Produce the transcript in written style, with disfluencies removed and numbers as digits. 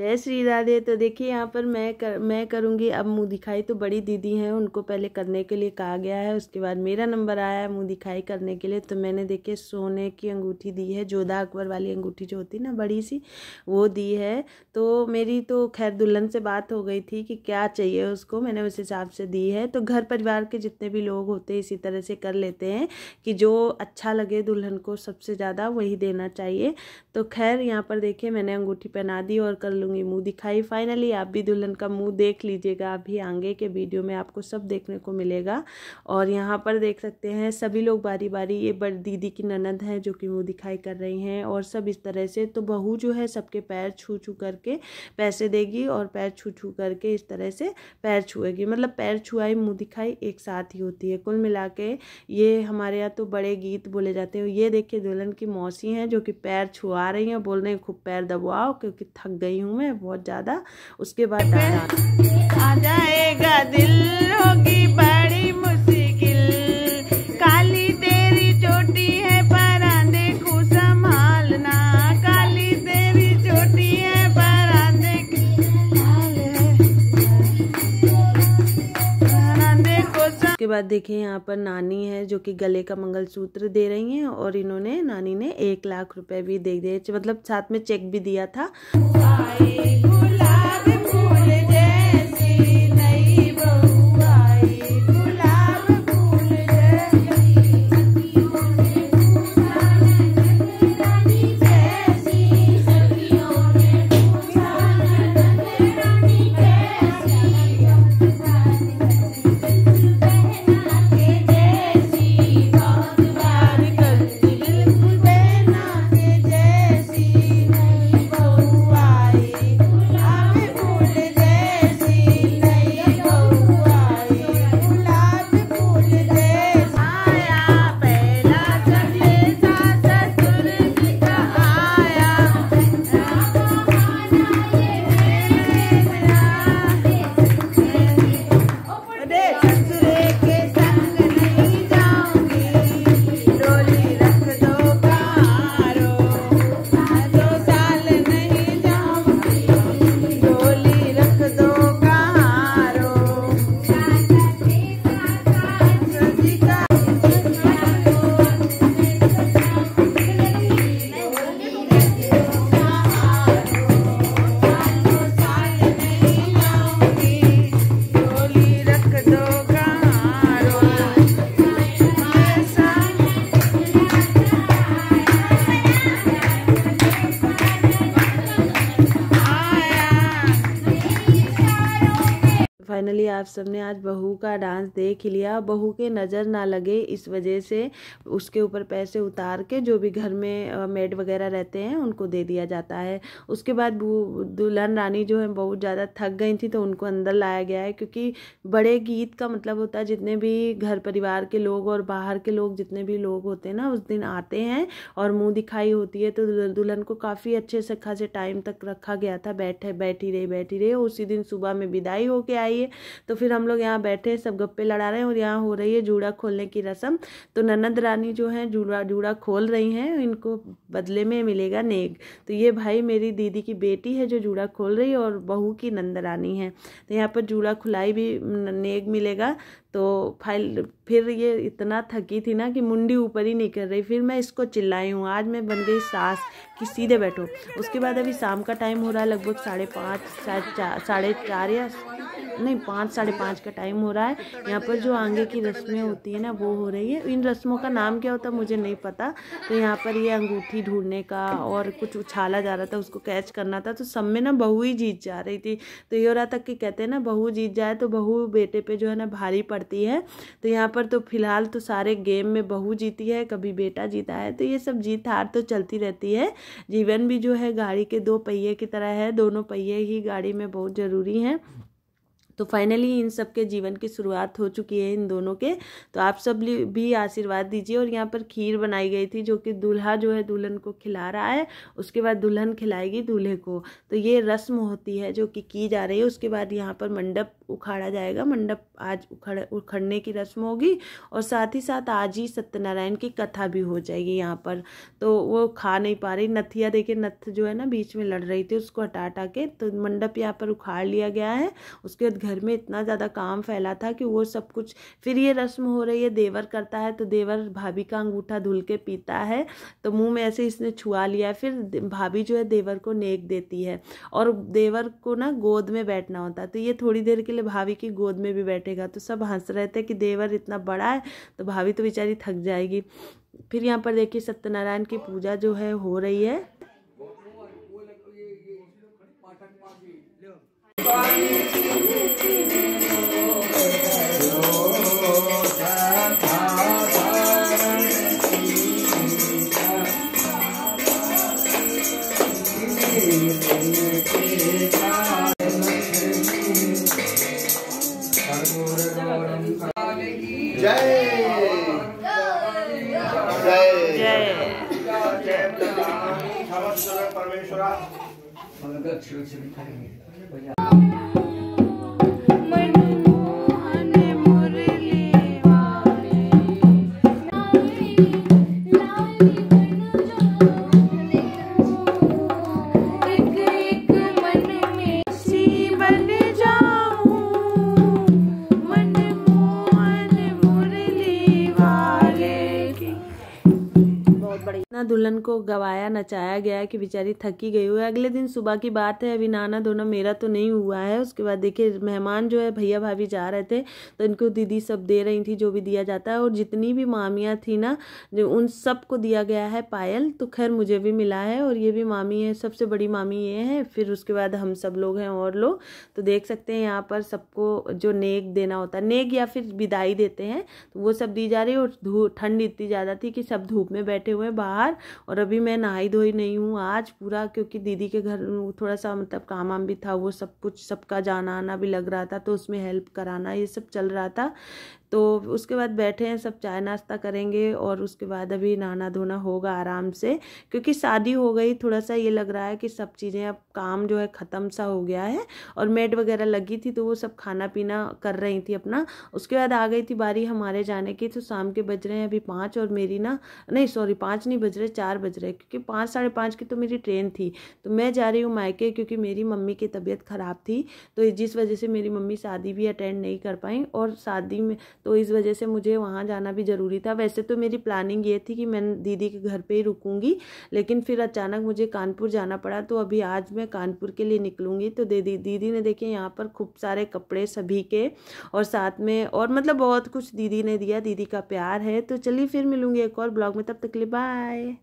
जय श्री राधे। तो देखिए यहाँ पर मैं करूँगी अब मुंह दिखाई। तो बड़ी दीदी हैं, उनको पहले करने के लिए कहा गया है, उसके बाद मेरा नंबर आया है मुंह दिखाई करने के लिए। तो मैंने देखिए सोने की अंगूठी दी है, जोधा अकबर वाली अंगूठी जो होती है ना बड़ी सी, वो दी है। तो मेरी तो खैर दुल्हन से बात हो गई थी कि क्या चाहिए उसको, मैंने उस हिसाब से दी है। तो घर परिवार के जितने भी लोग होते हैं इसी तरह से कर लेते हैं कि जो अच्छा लगे दुल्हन को सबसे ज़्यादा वही देना चाहिए। तो खैर यहाँ पर देखिए मैंने अंगूठी पहना दी और कर लूँगी मुंह दिखाई। फाइनली आप भी दुल्हन का मुंह देख लीजिएगा, अभी आगे के वीडियो में आपको सब देखने को मिलेगा। और यहाँ पर देख सकते हैं सभी लोग बारी बारी, ये बड़ी दीदी की ननद है जो कि मुंह दिखाई कर रही हैं और सब इस तरह से। तो बहू जो है सबके पैर छू छू करके पैसे देगी और पैर छू छू करके इस तरह से पैर छुएगी, मतलब पैर छुआई मुँह दिखाई एक साथ ही होती है। कुल मिला के ये हमारे यहाँ तो बड़े गीत बोले जाते हैं। ये देखिए दुल्हन की मौसी हैं जो कि पैर छुआ रही हैं, बोल रही हैं खूब पैर दबाओ क्योंकि थक गई हूँ मैं बहुत ज़्यादा। उसके बाद आ जाएगा दिल, होगी बड़ी मुश्किल, काली तेरी चोटी है पर देखो संभालना, काली तेरी चोटी है पर देखो। उसके बाद देखिए यहाँ पर नानी है जो कि गले का मंगलसूत्र दे रही हैं और इन्होंने नानी ने 1 लाख रुपए भी दे दिए, मतलब साथ में चेक भी दिया था। फाइनली आप सबने आज बहू का डांस देख ही लिया। बहू के नज़र ना लगे इस वजह से उसके ऊपर पैसे उतार के जो भी घर में मेड वगैरह रहते हैं उनको दे दिया जाता है। उसके बाद दुल्हन रानी जो है बहुत ज़्यादा थक गई थी तो उनको अंदर लाया गया है, क्योंकि बड़े गीत का मतलब होता है जितने भी घर परिवार के लोग और बाहर के लोग जितने भी लोग होते हैं ना उस दिन आते हैं और मुँह दिखाई होती है। तो दुल्हन को काफ़ी अच्छे से खासे टाइम तक रखा गया था, बैठी रही। उसी दिन सुबह में विदाई होके आई है। तो फिर हम लोग यहाँ बैठे सब गप्पे लड़ा रहे हैं और यहाँ हो रही है जूड़ा खोलने की रस्म। तो ननद रानी जो है जूड़ा खोल रही हैं, इनको बदले में मिलेगा नेग। तो ये भाई मेरी दीदी की बेटी है जो जूड़ा खोल रही है और बहू की नंद रानी है। तो यहाँ पर जूड़ा खुलाई भी नेग मिलेगा। तो फिर ये इतना थकी थी ना कि मुंडी ऊपर ही नहीं कर रही। फिर मैं इसको चिल्लाई हूँ, आज मैं बन गई सास कि सीधे बैठो। उसके बाद अभी शाम का टाइम हो रहा है, लगभग 5:30 4:30 या नहीं 5 साढ़े 5 का टाइम हो रहा है। यहाँ पर जो आगे की रस्में होती है ना वो हो रही है। इन रस्मों का नाम क्या होता है मुझे नहीं पता। तो यहाँ पर ये अंगूठी ढूंढने का और कुछ उछाला जा रहा था, उसको कैच करना था। तो सब में ना बहू ही जीत जा रही थी। तो ये हो रहा था कि कहते हैं ना बहू जीत जाए तो बहू बेटे पे जो है ना भारी पड़ती है। तो यहाँ पर तो फिलहाल तो सारे गेम में बहू जीती है, कभी बेटा जीता है। तो ये सब जीत हार तो चलती रहती है। जीवन भी जो है गाड़ी के 2 पहिए की तरह है, दोनों पहिए ही गाड़ी में बहुत ज़रूरी हैं। तो फाइनली इन सब के जीवन की शुरुआत हो चुकी है इन दोनों के। तो आप सब भी आशीर्वाद दीजिए। और यहाँ पर खीर बनाई गई थी जो कि दूल्हा जो है दुल्हन को खिला रहा है, उसके बाद दुल्हन खिलाएगी दूल्हे को। तो ये रस्म होती है जो कि की जा रही है। उसके बाद यहाँ पर मंडप उखाड़ा जाएगा। मंडप आज उखड़ने की रस्म होगी और साथ ही साथ आज ही सत्यनारायण की कथा भी हो जाएगी यहाँ पर। तो वो खा नहीं पा रही, नथिया देखिए, नथ जो है ना बीच में लड़ रही थी, उसको हटा हटा के तो मंडप यहाँ पर उखाड़ लिया गया है। उसके बाद घर में इतना ज़्यादा काम फैला था कि वो सब कुछ, फिर ये रस्म हो रही है, देवर करता है तो देवर भाभी का अंगूठा धुल के पीता है, तो मुंह में ऐसे इसने छुआ लिया है। फिर भाभी जो है देवर को नेक देती है और देवर को ना गोद में बैठना होता है। तो ये थोड़ी देर के लिए भाभी की गोद में भी बैठेगा। तो सब हंस रहे थे कि देवर इतना बड़ा है, तो भाभी तो बेचारी थक जाएगी। फिर यहाँ पर देखिए सत्यनारायण की पूजा जो है हो रही है। दुल्हन को गवाया नचाया गया कि बेचारी थकी गई हुई है। अगले दिन सुबह की बात है, अभी नहाना धोना मेरा तो नहीं हुआ है। उसके बाद देखिए मेहमान जो है भैया भाभी जा रहे थे तो इनको दीदी सब दे रही थी जो भी दिया जाता है। और जितनी भी मामियाँ थी ना, जो उन सबको दिया गया है पायल। तो खैर मुझे भी मिला है और ये भी मामी है, सबसे बड़ी मामी ये है। फिर उसके बाद हम सब लोग हैं और लोग। तो देख सकते हैं यहाँ पर सबको जो नेक देना होता है, नेक या फिर विदाई देते हैं, तो वो सब दी जा रही है। और ठंड इतनी ज़्यादा थी कि सब धूप में बैठे हुए हैं बाहर। और अभी मैं नहाई धोई नहीं हूँ आज पूरा, क्योंकि दीदी के घर थोड़ा सा मतलब काम वाम भी था, वो सब कुछ सबका जाना आना भी लग रहा था, तो उसमें हेल्प कराना ये सब चल रहा था। तो उसके बाद बैठे हैं सब, चाय नाश्ता करेंगे और उसके बाद अभी नहाना धोना होगा आराम से, क्योंकि शादी हो गई। थोड़ा सा ये लग रहा है कि सब चीज़ें अब काम जो है ख़त्म सा हो गया है। और मेड वगैरह लगी थी तो वो सब खाना पीना कर रही थी अपना। उसके बाद आ गई थी बारी हमारे जाने की। तो शाम के बज रहे हैं अभी 5 और मेरी ना, नहीं सॉरी 5 नहीं बज रहे, 4 बज रहे, क्योंकि 5 साढ़े 5 की तो मेरी ट्रेन थी। तो मैं जा रही हूँ मायके, क्योंकि मेरी मम्मी की तबीयत ख़राब थी, तो जिस वजह से मेरी मम्मी शादी भी अटेंड नहीं कर पाई। और शादी में तो इस वजह से मुझे वहाँ जाना भी ज़रूरी था। वैसे तो मेरी प्लानिंग ये थी कि मैं दीदी के घर पे ही रुकूंगी, लेकिन फिर अचानक मुझे कानपुर जाना पड़ा। तो अभी आज मैं कानपुर के लिए निकलूंगी। तो दीदी ने देखिए यहाँ पर खूब सारे कपड़े सभी के, और साथ में और मतलब बहुत कुछ दीदी ने दिया। दीदी का प्यार है। तो चलिए फिर मिलूंगी एक और ब्लॉग में, तब तक के लिए बाय।